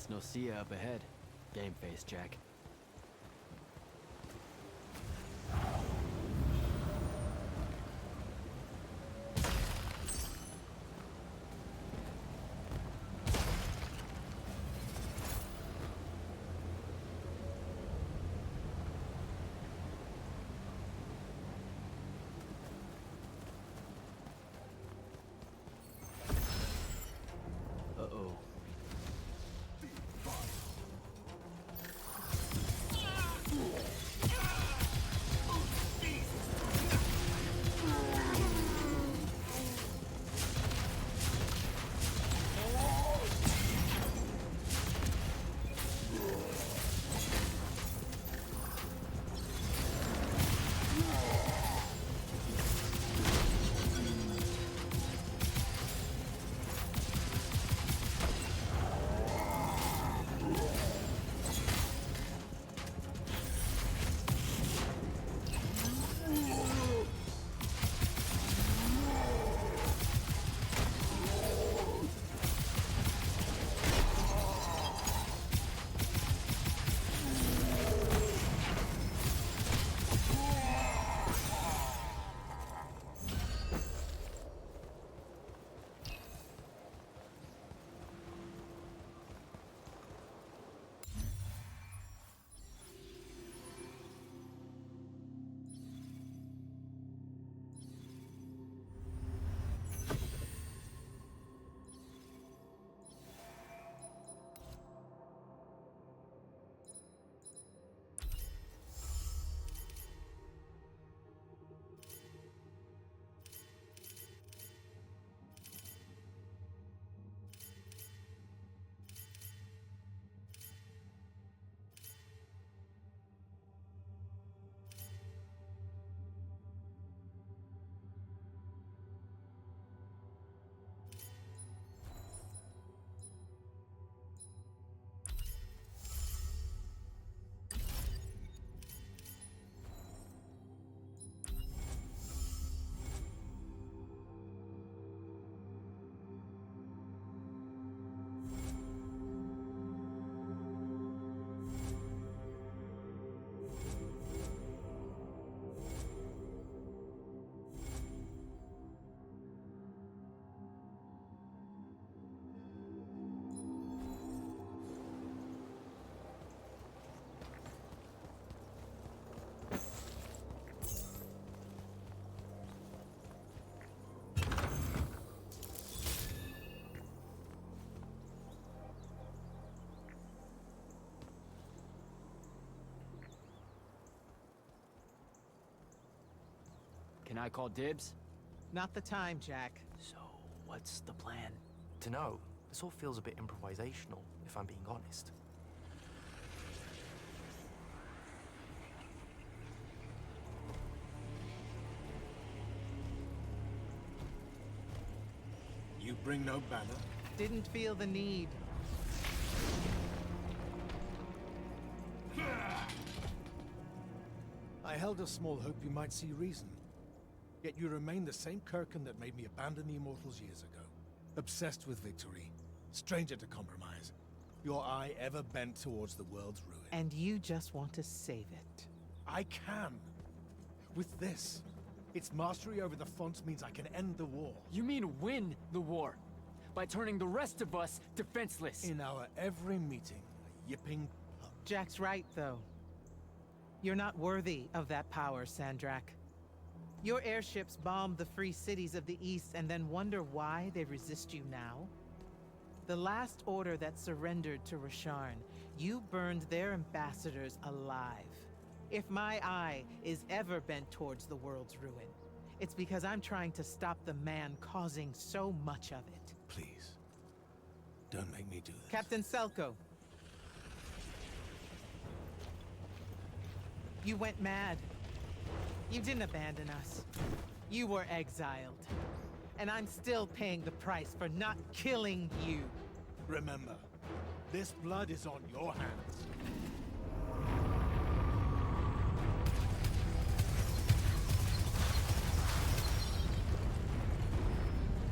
Guess no see ya up ahead. Game face, Jack. Uh-oh. Can I call dibs? Not the time, Jack. So, what's the plan? To know, this all feels a bit improvisational, if I'm being honest. You bring no banner? Didn't feel the need. I held a small hope you might see reason. Yet you remain the same Kirkin that made me abandon the Immortals years ago. Obsessed with victory, stranger to compromise. Your eye ever bent towards the world's ruin. And you just want to save it. I can. With this, its mastery over the fonts means I can end the war. You mean win the war? By turning the rest of us defenseless? In our every meeting, a yipping pup. Jack's right, though. You're not worthy of that power, Sandrak. Your airships bombed the free cities of the East and then wonder why they resist you now? The last order that surrendered to Rasharn, you burned their ambassadors alive. If my eye is ever bent towards the world's ruin, it's because I'm trying to stop the man causing so much of it. Please, don't make me do this. Captain Selko. You went mad. You didn't abandon us. You were exiled. And I'm still paying the price for not killing you. Remember, this blood is on your hands.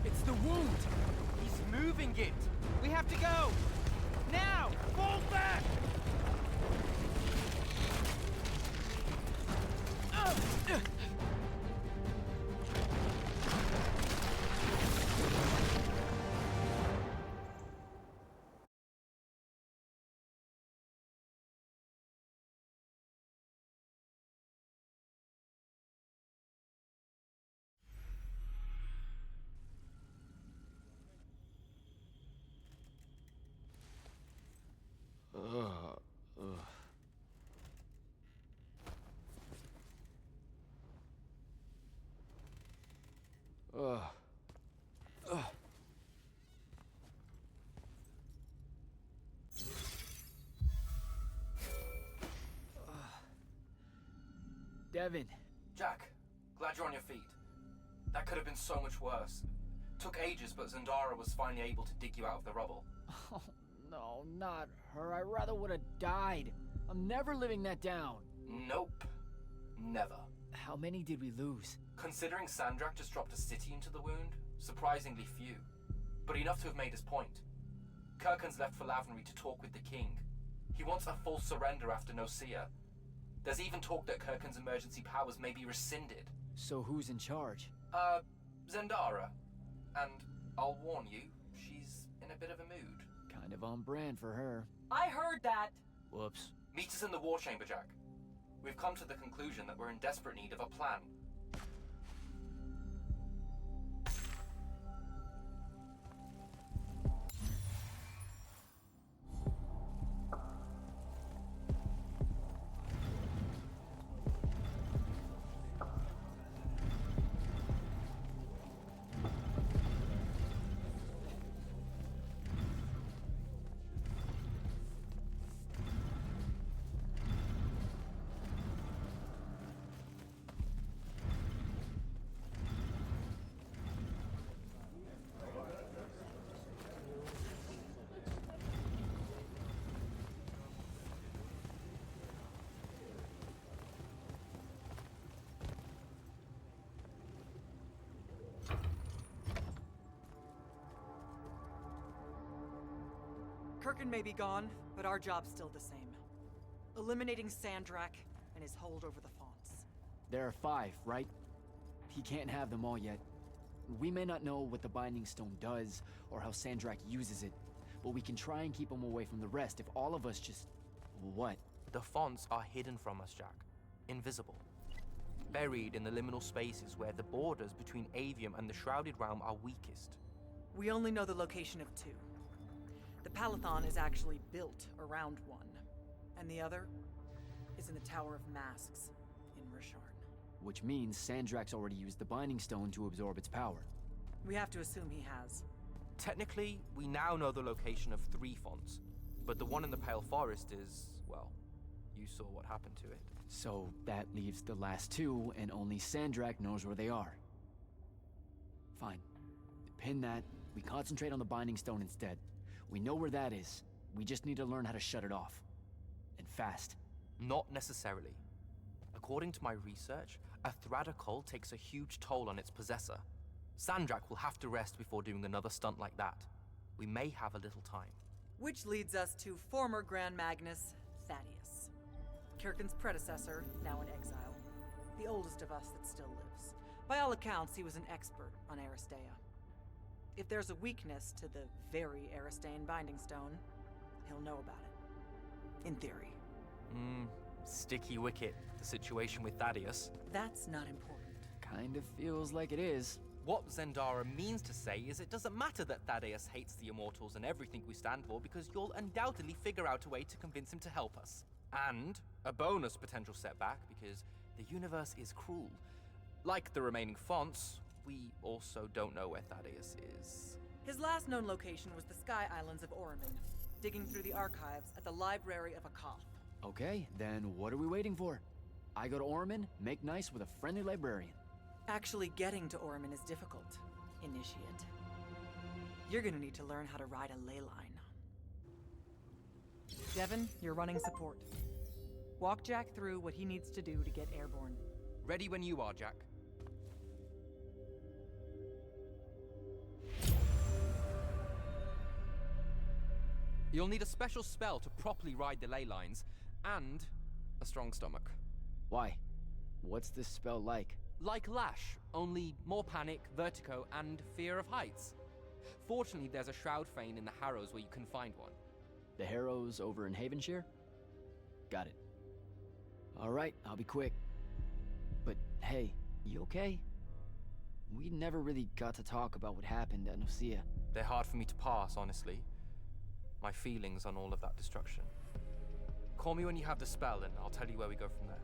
It's the wound! He's moving it! We have to go! Now! Fall back! Devin. Jack, glad you're on your feet. That could have been so much worse. Took ages, but Zendara was finally able to dig you out of the rubble. Oh, no, not her. I rather would have died. I'm never living that down. Nope. Never. How many did we lose? Considering Sandrak just dropped a city into the wound, surprisingly few. But enough to have made his point. Kirkhan's left for Lavenry to talk with the king. He wants a full surrender after Nocia. There's even talk that Kirkhan's emergency powers may be rescinded. So who's in charge? Zendara. And I'll warn you, she's in a bit of a mood. Kind of on brand for her. I heard that. Whoops. Meet us in the war chamber, Jack. We've come to the conclusion that we're in desperate need of a plan. Kirkhan may be gone, but our job's still the same. Eliminating Sandrak and his hold over the fonts. There are 5, right? He can't have them all yet. We may not know what the Binding Stone does, or how Sandrak uses it, but we can try and keep him away from the rest if all of us just... What? The fonts are hidden from us, Jack. Invisible. Buried in the liminal spaces where the borders between Aveum and the Shrouded Realm are weakest. We only know the location of 2. The Palathon is actually built around one, and the other is in the Tower of Masks in Risharn. Which means Sandrak's already used the Binding Stone to absorb its power. We have to assume he has. Technically, we now know the location of 3 fonts, but the one in the Pale Forest is, well, you saw what happened to it. So that leaves the last 2, and only Sandrak knows where they are. Fine. Pin that. We concentrate on the Binding Stone instead. We know where that is. We just need to learn how to shut it off. And fast. Not necessarily. According to my research, a Thradda cult takes a huge toll on its possessor. Sandrak will have to rest before doing another stunt like that. We may have a little time. Which leads us to former Grand Magnus, Thaddeus. Kirkhan's predecessor, now in exile. The oldest of us that still lives. By all accounts, he was an expert on Aristea. If there's a weakness to the very Aristean Binding Stone, he'll know about it. In theory. Sticky wicket, the situation with Thaddeus. That's not important. Kind of feels like it is. What Zendara means to say is it doesn't matter that Thaddeus hates the Immortals and everything we stand for, because you'll undoubtedly figure out a way to convince him to help us. And a bonus potential setback, because the universe is cruel. Like the remaining fonts, we also don't know where Thaddeus is. His last known location was the Sky Islands of Oramin, digging through the archives at the Library of Akoth. Okay, then what are we waiting for? I go to Orman, make nice with a friendly librarian. Actually getting to Oramin is difficult, Initiate. You're gonna need to learn how to ride a ley line. Devin, you're running support. Walk Jack through what he needs to do to get airborne. Ready when you are, Jack. You'll need a special spell to properly ride the ley lines, and a strong stomach. Why? What's this spell like? Like Lash, only more panic, vertigo, and fear of heights. Fortunately, there's a Shroud Fane in the Harrows where you can find one. The Harrows over in Havenshire? Got it. Alright, I'll be quick. But hey, you okay? We never really got to talk about what happened at Nicaea. They're hard for me to pass, honestly. My feelings on all of that destruction. Call me when you have the spell, and I'll tell you where we go from there.